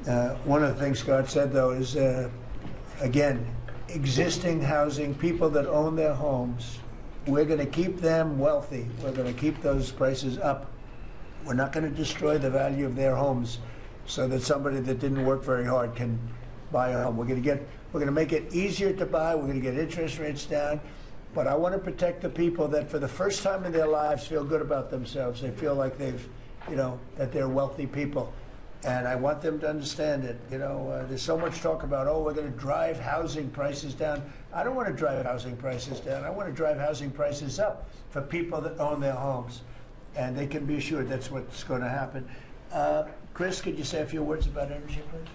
One of the things Scott said, though, is, again, existing housing, people that own their homes, we're going to keep them wealthy. We're going to keep those prices up. We're not going to destroy the value of their homes so that somebody that didn't work very hard can buy a home. We're going to make it easier to buy. We're going to get interest rates down. But I want to protect the people that for the first time in their lives feel good about themselves. They feel like they've, that they're wealthy people. And I want them to understand it. There's so much talk about, we're going to drive housing prices down. I don't want to drive housing prices down. I want to drive housing prices up for people that own their homes. And they can be assured that's what's going to happen. Chris, could you say a few words about energy, please?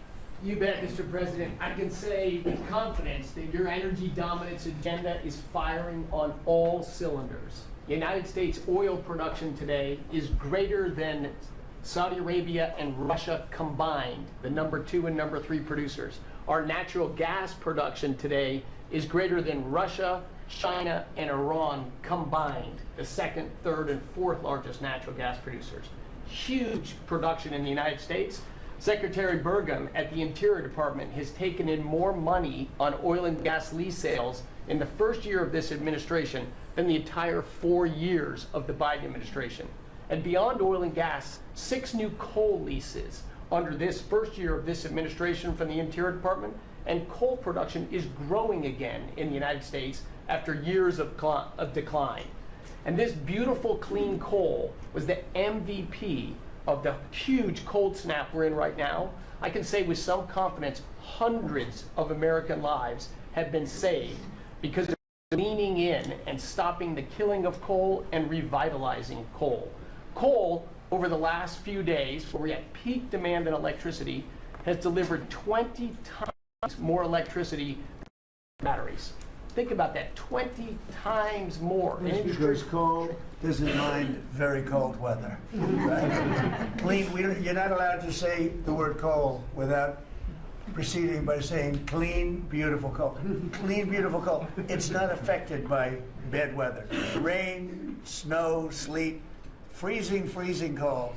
You bet, Mr. President. I can say with confidence that your energy dominance agenda is firing on all cylinders. United States oil production today is greater than Saudi Arabia and Russia combined, the #2 and #3 producers. Our natural gas production today is greater than Russia, China, and Iran combined, the second, third, and fourth largest natural gas producers. Huge production in the United States. Secretary Burgum at the Interior Department has taken in more money on oil and gas lease sales in the first year of this administration than the entire 4 years of the Biden administration. And beyond oil and gas, 6 new coal leases under this first year of this administration from the Interior Department, and coal production is growing again in the United States after years of decline. And this beautiful clean coal was the MVP of the huge cold snap we're in right now. I can say with some confidence, hundreds of American lives have been saved because of leaning in and stopping the killing of coal and revitalizing coal. Coal, over the last few days, where we're at peak demand in electricity, has delivered 20 times more electricity than batteries. Think about that, 20 times more. It's because coal doesn't mind very cold weather. Right? You're not allowed to say the word coal without proceeding by saying clean, beautiful coal. Clean, beautiful coal. It's not affected by bad weather. Rain, snow, sleet, freezing cold.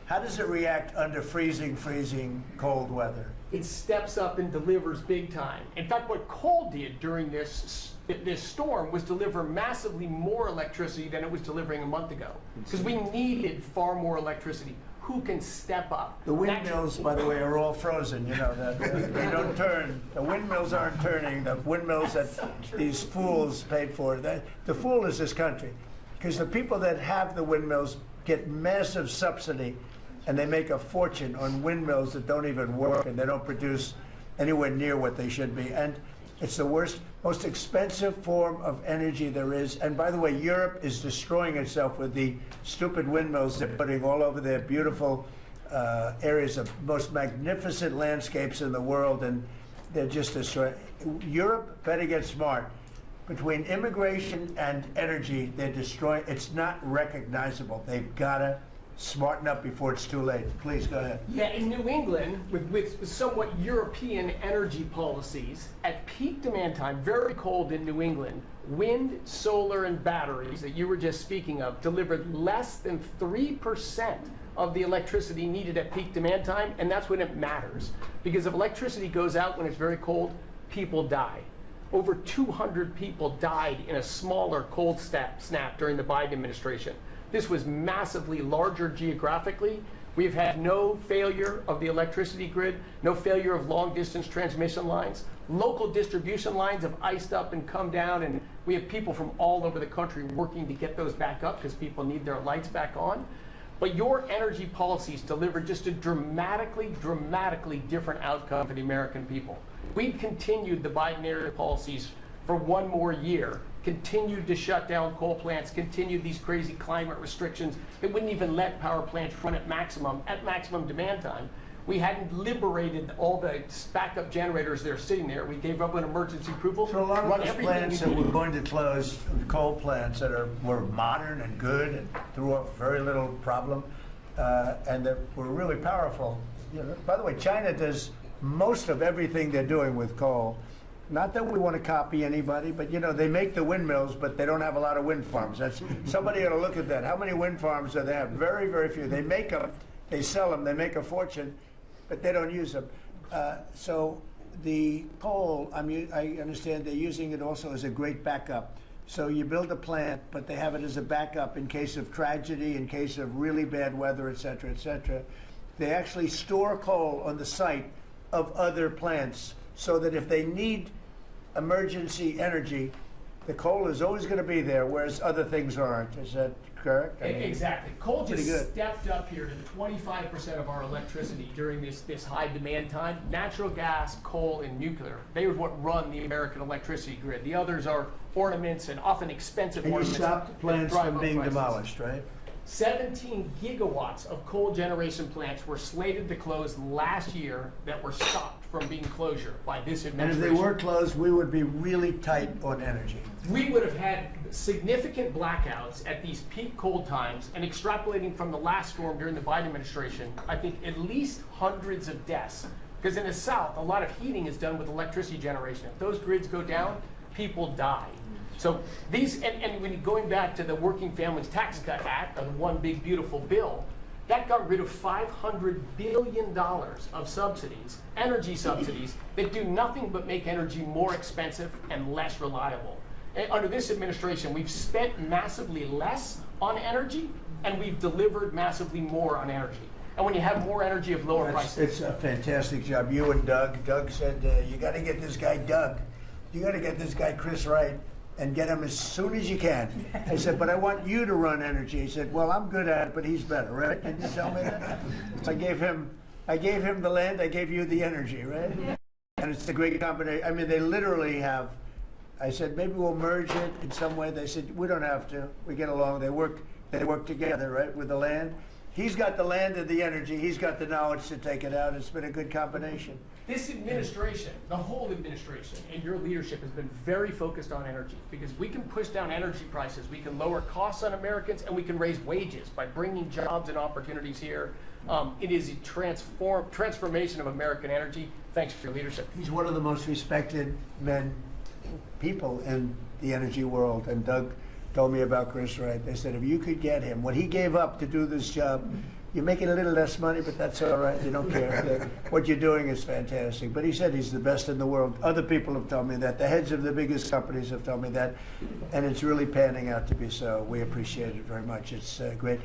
How does it react under freezing cold weather? It steps up and delivers big time. In fact, what coal did during this storm was deliver massively more electricity than it was delivering a month ago. Because we needed far more electricity. Who can step up? The windmills, by the way, are all frozen. You know that they don't turn. The windmills aren't turning. The windmills that these fools paid for. The fool is this country, because the people that have the windmills get massive subsidy, and they make a fortune on windmills that don't even work, and they don't produce anywhere near what they should be. And it's the worst, most expensive form of energy there is. And by the way, Europe is destroying itself with the stupid windmills they're putting all over their beautiful areas of most magnificent landscapes in the world, and they're just destroying. Europe better get smart. Between immigration and energy, they're destroying. It's not recognizable. They've got to smarten up before it's too late. Please go ahead. Yeah, in New England, with somewhat European energy policies, at peak demand time, very cold in New England, wind, solar, and batteries that you were just speaking of delivered less than 3% of the electricity needed at peak demand time, and that's when it matters. Because if electricity goes out when it's very cold, people die. Over 200 people died in a smaller cold snap during the Biden administration. This was massively larger geographically. We've had no failure of the electricity grid, no failure of long-distance transmission lines. Local distribution lines have iced up and come down, and we have people from all over the country working to get those back up because people need their lights back on. But your energy policies delivered just a dramatically different outcome for the American people. We've continued the Biden-era policies for one more year, continued to shut down coal plants, continued these crazy climate restrictions that wouldn't even let power plants run at maximum demand time. We hadn't liberated all the backup generators that are sitting there. We gave up an emergency approval. So a lot of those plants that we're going to close, coal plants that were modern and good and threw up very little problem, and that were really powerful. By the way, China does most of everything they're doing with coal. Not that we want to copy anybody, but they make the windmills, but they don't have a lot of wind farms. Somebody ought to look at that. How many wind farms do they have? Very, very few. They make them, they sell them, they make a fortune. but they don't use them. So the coal, I understand they're using it also as a great backup. So you build a plant, but they have it as a backup in case of tragedy, in case of really bad weather, et cetera, et cetera. They actually store coal on the site of other plants so that if they need emergency energy, the coal is always going to be there, whereas other things aren't. Is that correct? Exactly. Coal pretty just good. stepped up here to the 25% of our electricity during this high demand time. Natural gas, coal, and nuclear. They are what run the American electricity grid. The others are ornaments and often expensive And you ornaments. stopped plants that drive from up being prices. demolished, right? 17 gigawatts of coal generation plants were slated to close last year that were stopped from being closure by this And if administration. they were closed, we would be really tight on energy. We would have had significant blackouts at these peak cold times, and extrapolating from the last storm during the Biden administration, I think at least hundreds of deaths. Because in the South, a lot of heating is done with electricity generation. If those grids go down, people die. So these, and when going back to the Working Families Tax Cut Act, the one big beautiful bill, that got rid of $500 billion of subsidies, energy subsidies, that do nothing but make energy more expensive and less reliable. And under this administration, we've spent massively less on energy, and we've delivered massively more on energy. And when you have more energy of lower prices. It's a fantastic job. You and Doug. Doug said, you got to get this guy Doug. You got to get this guy Chris Wright and get him as soon as you can. I said, but I want you to run energy. He said, well, I'm good at it, but he's better, right? Can you tell me that? So I gave him the land, I gave you the energy, right? And it's a great combination. I mean, they literally have, I said, maybe we'll merge it in some way. They said, we don't have to. We get along. They work together, right, with the land. He's got the land and the energy. He's got the knowledge to take it out. It's been a good combination. This administration, the whole administration, and your leadership has been very focused on energy, because we can push down energy prices, we can lower costs on Americans, and we can raise wages by bringing jobs and opportunities here. It is a transformation of American energy. Thanks for your leadership. He's one of the most respected people in the energy world. And Doug told me about Chris Wright. They said, if you could get him, what he gave up to do this job, you're making a little less money, but that's all right. You don't care. What you're doing is fantastic. But he said he's the best in the world. Other people have told me that. The heads of the biggest companies have told me that. And it's really panning out to be so. We appreciate it very much. It's great.